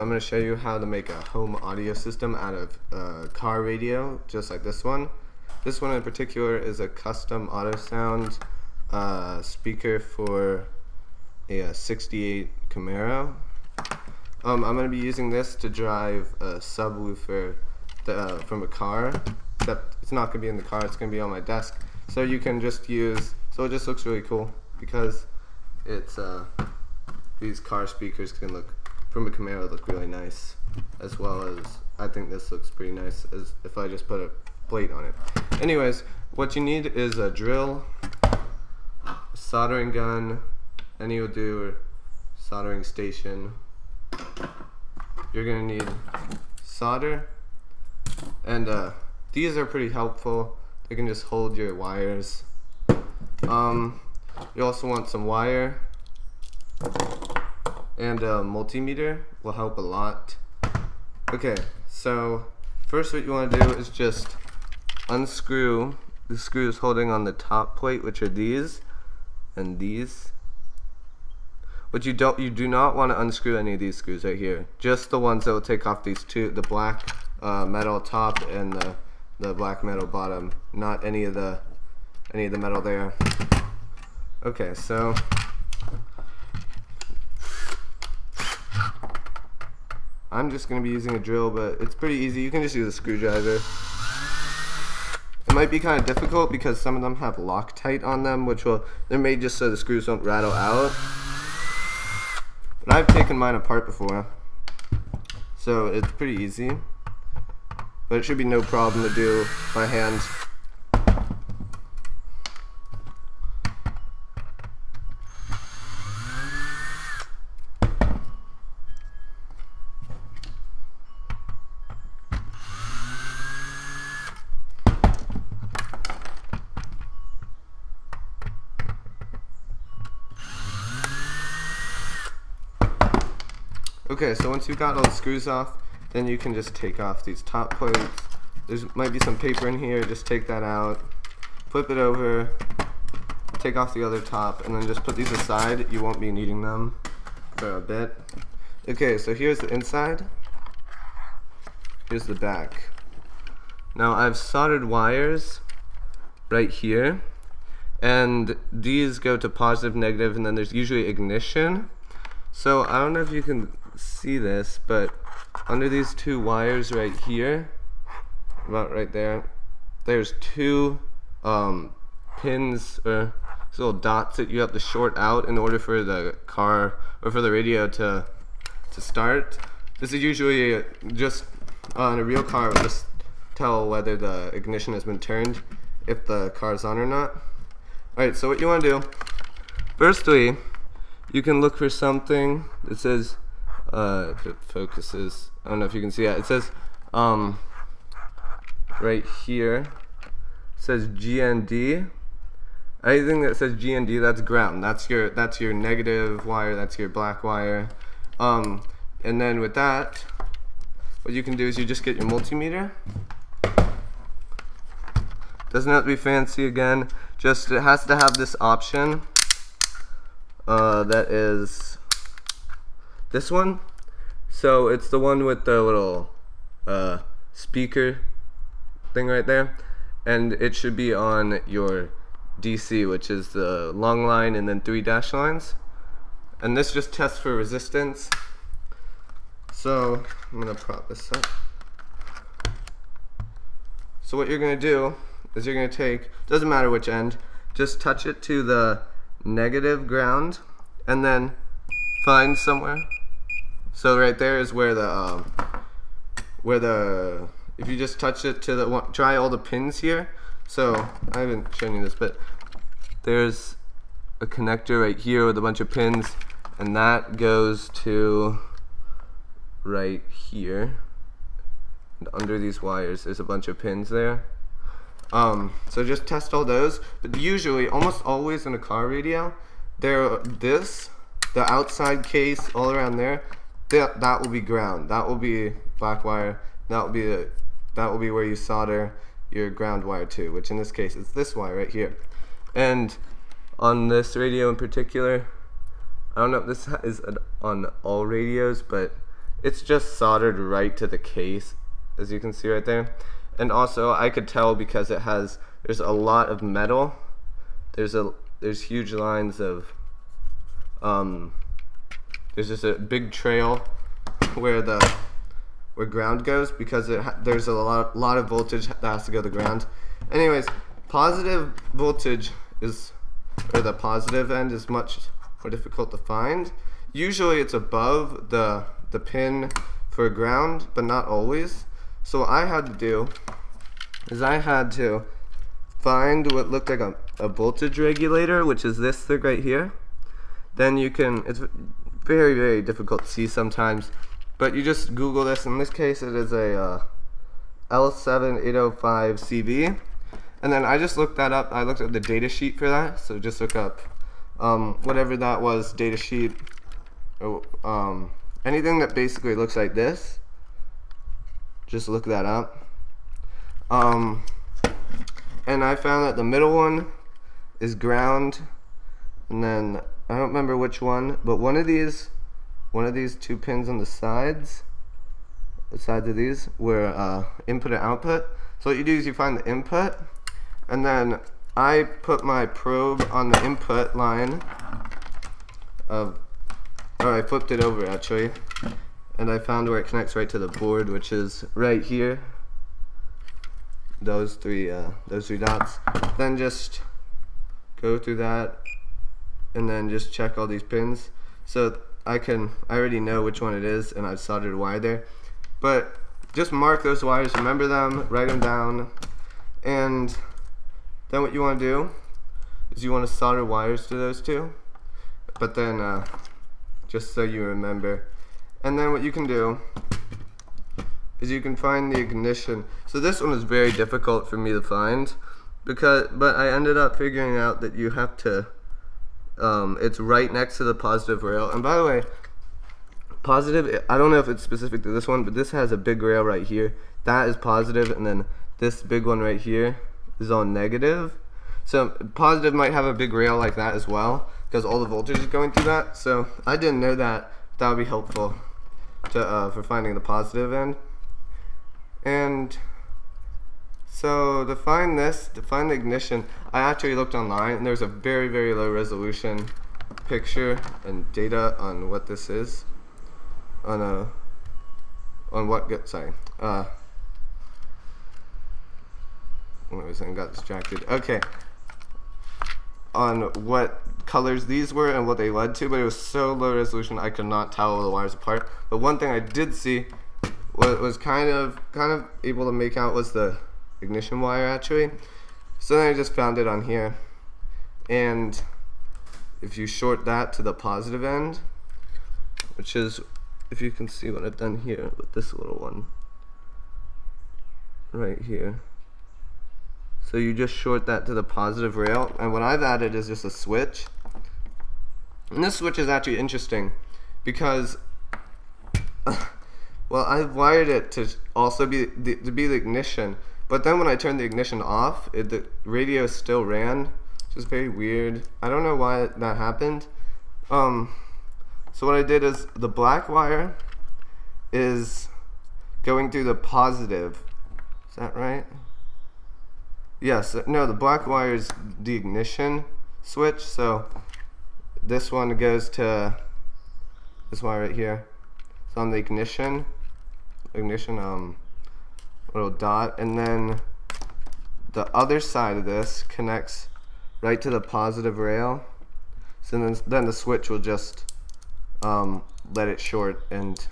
I'm going to show you how to make a home audio system out of a car radio, just like this one. This one in particular is a custom auto sound speaker for a 68 Camaro. I'm going to be using this to drive a subwoofer from a car, except it's not going to be in the car, it's going to be on my desk. So you can just use, so it just looks really cool because it's these car speakers can look from a Camaro look really nice, as well as I think this looks pretty nice as if I just put a plate on it. Anyways, what you need is a drill, a soldering gun, any will do, or soldering station. You're gonna need solder, and these are pretty helpful. They can just hold your wires. You also want some wire, and a multimeter will help a lot. Okay, so first what you want to do is just unscrew the screws holding on the top plate, which are these and these. But you do not want to unscrew any of these screws right here. Just the ones that will take off these two, the black metal top and the black metal bottom, not any of the metal there. Okay, so I'm just going to be using a drill, but it's pretty easy. You can just use a screwdriver. It might be kind of difficult because some of them have Loctite on them, they're made just so the screws don't rattle out. But I've taken mine apart before, so it's pretty easy. But it should be no problem to do by hand. Okay, so once you've got all the screws off, then you can just take off these top plates. There might be some paper in here, just take that out, flip it over, take off the other top, and then just put these aside. You won't be needing them for a bit. Okay, so here's the inside, here's the back. Now I've soldered wires right here, and these go to positive, negative, and then there's usually ignition. So I don't know if you can see this, but under these two wires right here, about right there, there's two pins or little dots that you have to short out in order for the car or for the radio to start. This is usually just on a real car, it will just tell whether the ignition has been turned, if the car's on or not. Alright, so what you want to do, firstly, you can look for something that says, if it focuses, I don't know if you can see that. It says, right here, it says GND. Anything that says GND, that's ground. That's your negative wire. That's your black wire. And then with that, what you can do is you just get your multimeter. Doesn't have to be fancy again. Just it has to have this option. That is this one. So it's the one with the little speaker thing right there, and it should be on your DC, which is the long line and then 3 dash lines, and this just tests for resistance. So I'm gonna prop this up. So what you're gonna do is you're gonna take, doesn't matter which end, just touch it to the negative ground and then find somewhere. So right there is where if you just touch it to the one, try all the pins here. So I haven't shown you this, but there's a connector right here with a bunch of pins, and that goes to right here. And under these wires there's a bunch of pins there. So just test all those, but usually, almost always in a car radio, the outside case all around there, that will be ground. That will be black wire. That will be where you solder your ground wire to, which in this case is this wire right here. And on this radio in particular, I don't know if this is on all radios, but it's just soldered right to the case, as you can see right there. And also I could tell because there's a lot of metal. There's huge lines of there's just a big trail where ground goes, because there's a lot of voltage that has to go to ground. Anyways, positive voltage or the positive end is much more difficult to find. Usually it's above the pin for ground, but not always. So what I had to do is I had to find what looked like a voltage regulator, which is this thing right here. Then it's very, very difficult to see sometimes, but you just Google this. In this case, it is a L7805CV. And then I just looked that up. I looked at the data sheet for that. So just look up whatever that was, data sheet, or anything that basically looks like this. Just look that up. And I found that the middle one is ground, and then I don't remember which one, but one of these two pins on the sides of these were input and output. So what you do is you find the input, and then I put my probe on the input line or I flipped it over actually, and I found where it connects right to the board, which is right here. Those three dots. Then just go through that, and then just check all these pins. So I already know which one it is, and I've soldered a wire there. But just mark those wires, remember them, write them down, and then what you want to do is you want to solder wires to those two. But then just so you remember, and then what you can do is you can find the ignition. So this one is very difficult for me to find, but I ended up figuring out that you have to, it's right next to the positive rail. And by the way, positive, I don't know if it's specific to this one, but this has a big rail right here. That is positive, and then this big one right here is on negative. So positive might have a big rail like that as well, because all the voltage is going through that. So I didn't know that. That would be helpful for finding the positive end. And so to find the ignition, I actually looked online, and there's a very, very low resolution picture and data on what this is. Got distracted. Okay. On what colors these were and what they led to, but it was so low resolution I could not tell the wires apart. But one thing I did see was kind of able to make out was the ignition wire actually. So then I just found it on here, and if you short that to the positive end, which is, if you can see what I've done here with this little one right here. So you just short that to the positive rail, and what I've added is just a switch. And this switch is actually interesting because well, I've wired it to also be the ignition, but then when I turned the ignition off, the radio still ran, which is very weird. I don't know why that happened. So what I did is the black wire is going through the positive. Is that right? Yes. No, the black wire is the ignition switch. So this one goes to this wire right here. It's on the ignition little dot, and then the other side of this connects right to the positive rail. So then the switch will just let it short and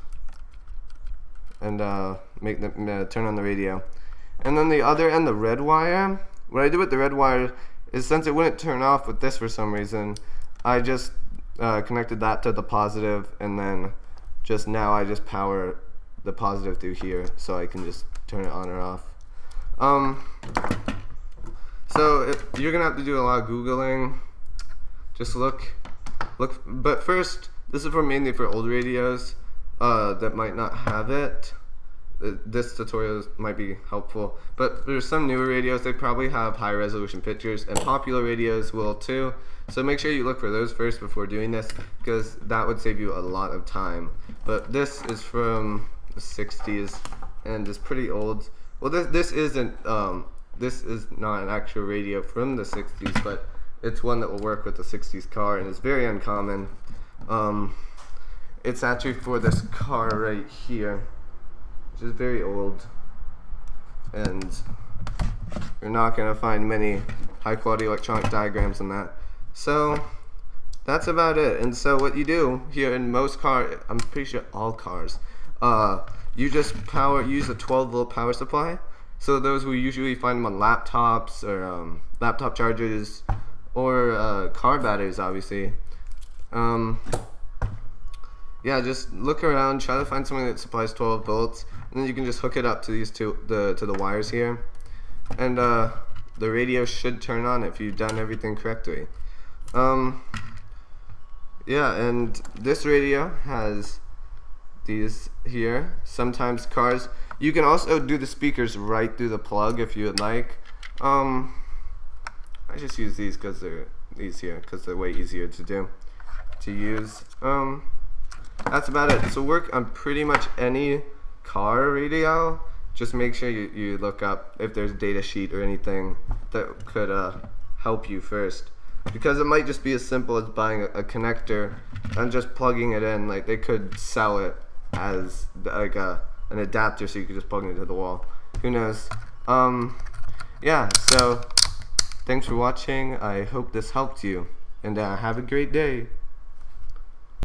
make turn on the radio. And then the other end, the red wire, what I did with the red wire is, since it wouldn't turn off with this for some reason, I just connected that to the positive, and then now I just power the positive through here, so I can just turn it on or off. So you're gonna have to do a lot of Googling. Just look, but first, this is mainly for old radios that might not have it. this tutorial might be helpful. But for some newer radios, they probably have high resolution pictures, and popular radios will too. So make sure you look for those first before doing this, because that would save you a lot of time. But this is from the 60s and is pretty old. Well, this isn't this is not an actual radio from the 60s, but it's one that will work with the 60s car, and it's very uncommon. It's actually for this car right here, which is very old, and you're not going to find many high quality electronic diagrams in that. So that's about it. And so what you do here in most cars, I'm pretty sure all cars, you just use a 12-volt power supply. So those we usually find them on laptops or laptop chargers or car batteries, obviously. Yeah, just look around, try to find something that supplies 12 volts, and then you can just hook it up to these to the wires here, and the radio should turn on if you've done everything correctly. Yeah, and this radio has these here. Sometimes cars, you can also do the speakers right through the plug if you would like. I just use these because they're way easier to use. That's about it. So work on pretty much any car radio. Just make sure you look up if there's a data sheet or anything that could help you first, because it might just be as simple as buying a connector and just plugging it in. Like, they could sell it as like an adapter, so you could just plug it into the wall. Who knows? Yeah, so thanks for watching. I hope this helped you, and have a great day.